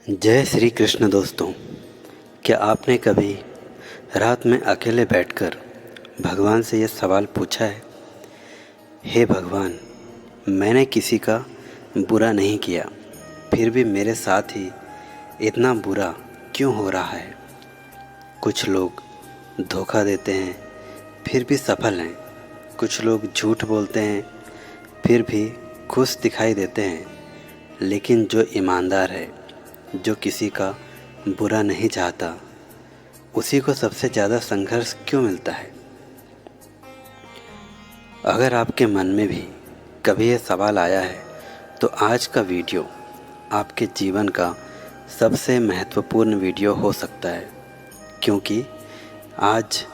जय श्री कृष्ण दोस्तों। क्या आपने कभी रात में अकेले बैठकर भगवान से यह सवाल पूछा है, हे भगवान, मैंने किसी का बुरा नहीं किया, फिर भी मेरे साथ ही इतना बुरा क्यों हो रहा है? कुछ लोग धोखा देते हैं फिर भी सफल हैं, कुछ लोग झूठ बोलते हैं फिर भी खुश दिखाई देते हैं, लेकिन जो ईमानदार है, जो किसी का बुरा नहीं चाहता, उसी को सबसे ज़्यादा संघर्ष क्यों मिलता है? अगर आपके मन में भी कभी ये सवाल आया है तो आज का वीडियो आपके जीवन का सबसे महत्वपूर्ण वीडियो हो सकता है, क्योंकि आज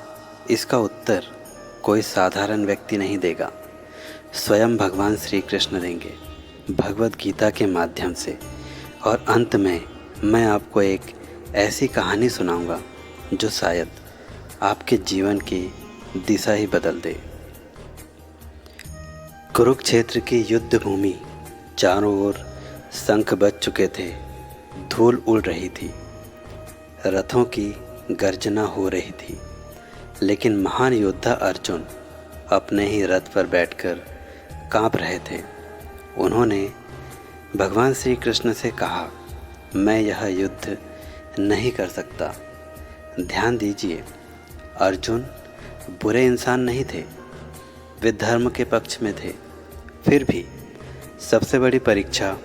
इसका उत्तर कोई साधारण व्यक्ति नहीं देगा, स्वयं भगवान श्री कृष्ण देंगे भगवद गीता के माध्यम से। और अंत में मैं आपको एक ऐसी कहानी सुनाऊंगा जो शायद आपके जीवन की दिशा ही बदल दे। कुरुक्षेत्र की युद्ध भूमि, चारों ओर शंख बज चुके थे, धूल उड़ रही थी, रथों की गर्जना हो रही थी, लेकिन महान योद्धा अर्जुन अपने ही रथ पर बैठकर कांप रहे थे। उन्होंने भगवान श्री कृष्ण से कहा, मैं यह युद्ध नहीं कर सकता। ध्यान दीजिए, अर्जुन बुरे इंसान नहीं थे, वे धर्म के पक्ष में थे। फिर भी सबसे बड़ी परीक्षा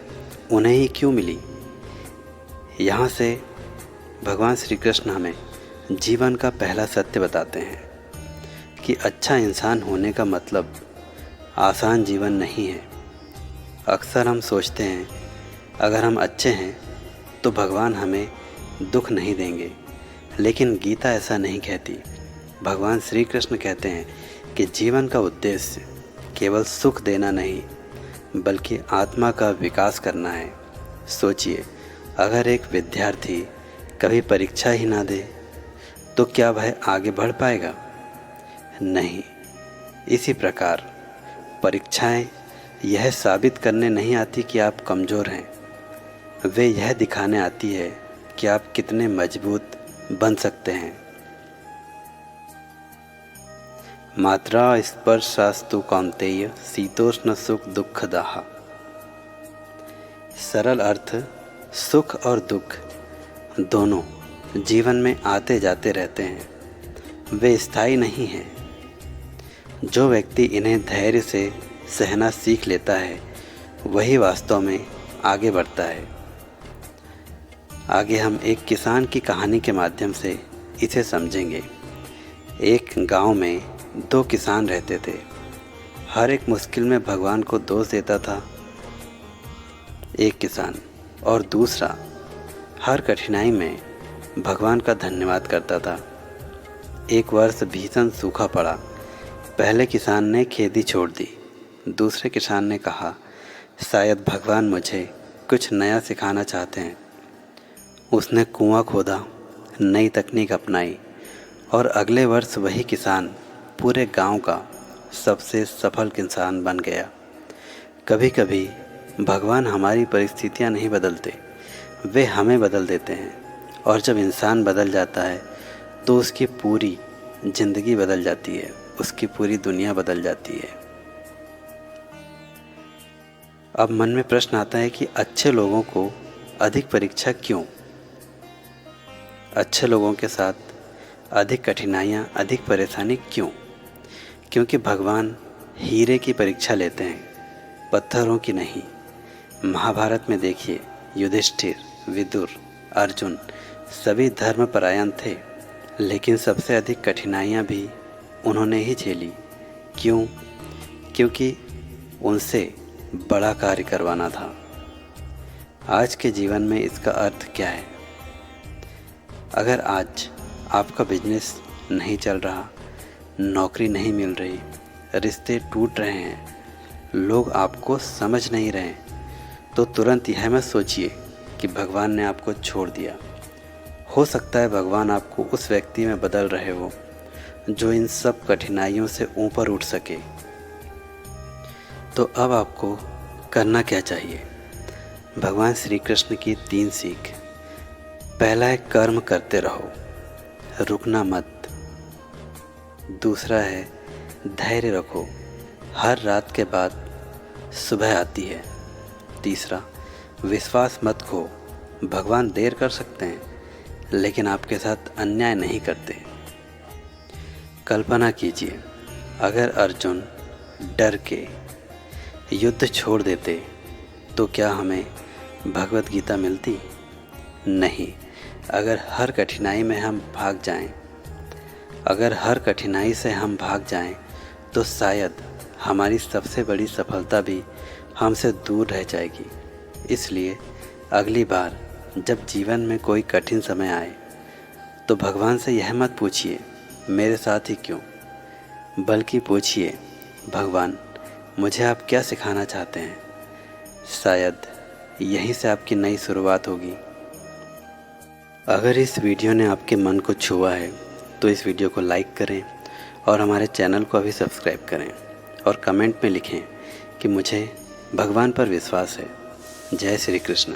उन्हें ही क्यों मिली? यहाँ से भगवान श्री कृष्ण हमें जीवन का पहला सत्य बताते हैं कि अच्छा इंसान होने का मतलब आसान जीवन नहीं है। अक्सर हम सोचते हैं अगर हम अच्छे हैं तो भगवान हमें दुख नहीं देंगे, लेकिन गीता ऐसा नहीं कहती। भगवान श्री कृष्ण कहते हैं कि जीवन का उद्देश्य केवल सुख देना नहीं, बल्कि आत्मा का विकास करना है। सोचिए, अगर एक विद्यार्थी कभी परीक्षा ही ना दे तो क्या वह आगे बढ़ पाएगा? नहीं। इसी प्रकार परीक्षाएं यह साबित करने नहीं आती कि आप कमज़ोर हैं, वे यह दिखाने आती है कि आप कितने मजबूत बन सकते हैं। मात्रा स्पर्शास्तु कौन्तेय शीतोष्ण सुख दुःखदाः। सरल अर्थ, सुख और दुख दोनों जीवन में आते जाते रहते हैं, वे स्थायी नहीं हैं। जो व्यक्ति इन्हें धैर्य से सहना सीख लेता है, वही वास्तव में आगे बढ़ता है। आगे हम एक किसान की कहानी के माध्यम से इसे समझेंगे। एक गांव में दो किसान रहते थे। हर एक मुश्किल में भगवान को दोष देता था एक किसान, और दूसरा हर कठिनाई में भगवान का धन्यवाद करता था। एक वर्ष भीषण सूखा पड़ा। पहले किसान ने खेती छोड़ दी। दूसरे किसान ने कहा, शायद भगवान मुझे कुछ नया सिखाना चाहते हैं। उसने कुआं खोदा, नई तकनीक अपनाई, और अगले वर्ष वही किसान पूरे गांव का सबसे सफल किसान बन गया। कभी कभी भगवान हमारी परिस्थितियां नहीं बदलते, वे हमें बदल देते हैं। और जब इंसान बदल जाता है तो उसकी पूरी ज़िंदगी बदल जाती है, उसकी पूरी दुनिया बदल जाती है। अब मन में प्रश्न आता है कि अच्छे लोगों को अधिक परीक्षा क्यों? अच्छे लोगों के साथ अधिक कठिनाइयाँ, अधिक परेशानी क्यों? क्योंकि भगवान हीरे की परीक्षा लेते हैं, पत्थरों की नहीं। महाभारत में देखिए, युधिष्ठिर, विदुर, अर्जुन सभी धर्मपरायण थे, लेकिन सबसे अधिक कठिनाइयाँ भी उन्होंने ही झेली। क्यों? क्योंकि उनसे बड़ा कार्य करवाना था। आज के जीवन में इसका अर्थ क्या है? अगर आज आपका बिजनेस नहीं चल रहा, नौकरी नहीं मिल रही, रिश्ते टूट रहे हैं, लोग आपको समझ नहीं रहे, तो तुरंत यह मत सोचिए कि भगवान ने आपको छोड़ दिया। हो सकता है भगवान आपको उस व्यक्ति में बदल रहे हो जो इन सब कठिनाइयों से ऊपर उठ सके। तो अब आपको करना क्या चाहिए? भगवान श्री कृष्ण की 3 सीख पहला है कर्म करते रहो, रुकना मत। दूसरा है धैर्य रखो, हर रात के बाद सुबह आती है। तीसरा, विश्वास मत खो, भगवान देर कर सकते हैं लेकिन आपके साथ अन्याय नहीं करते। कल्पना कीजिए, अगर अर्जुन डर के युद्ध छोड़ देते तो क्या हमें भगवत गीता मिलती? नहीं। अगर हर कठिनाई में हम भाग जाएं, अगर हर कठिनाई से हम भाग जाएं, तो शायद हमारी सबसे बड़ी सफलता भी हमसे दूर रह जाएगी। इसलिए अगली बार जब जीवन में कोई कठिन समय आए तो भगवान से यह मत पूछिए मेरे साथ ही क्यों, बल्कि पूछिए भगवान मुझे आप क्या सिखाना चाहते हैं। शायद यहीं से आपकी नई शुरुआत होगी। अगर इस वीडियो ने आपके मन को छुआ है तो इस वीडियो को लाइक करें और हमारे चैनल को अभी सब्सक्राइब करें और कमेंट में लिखें कि मुझे भगवान पर विश्वास है। जय श्री कृष्ण।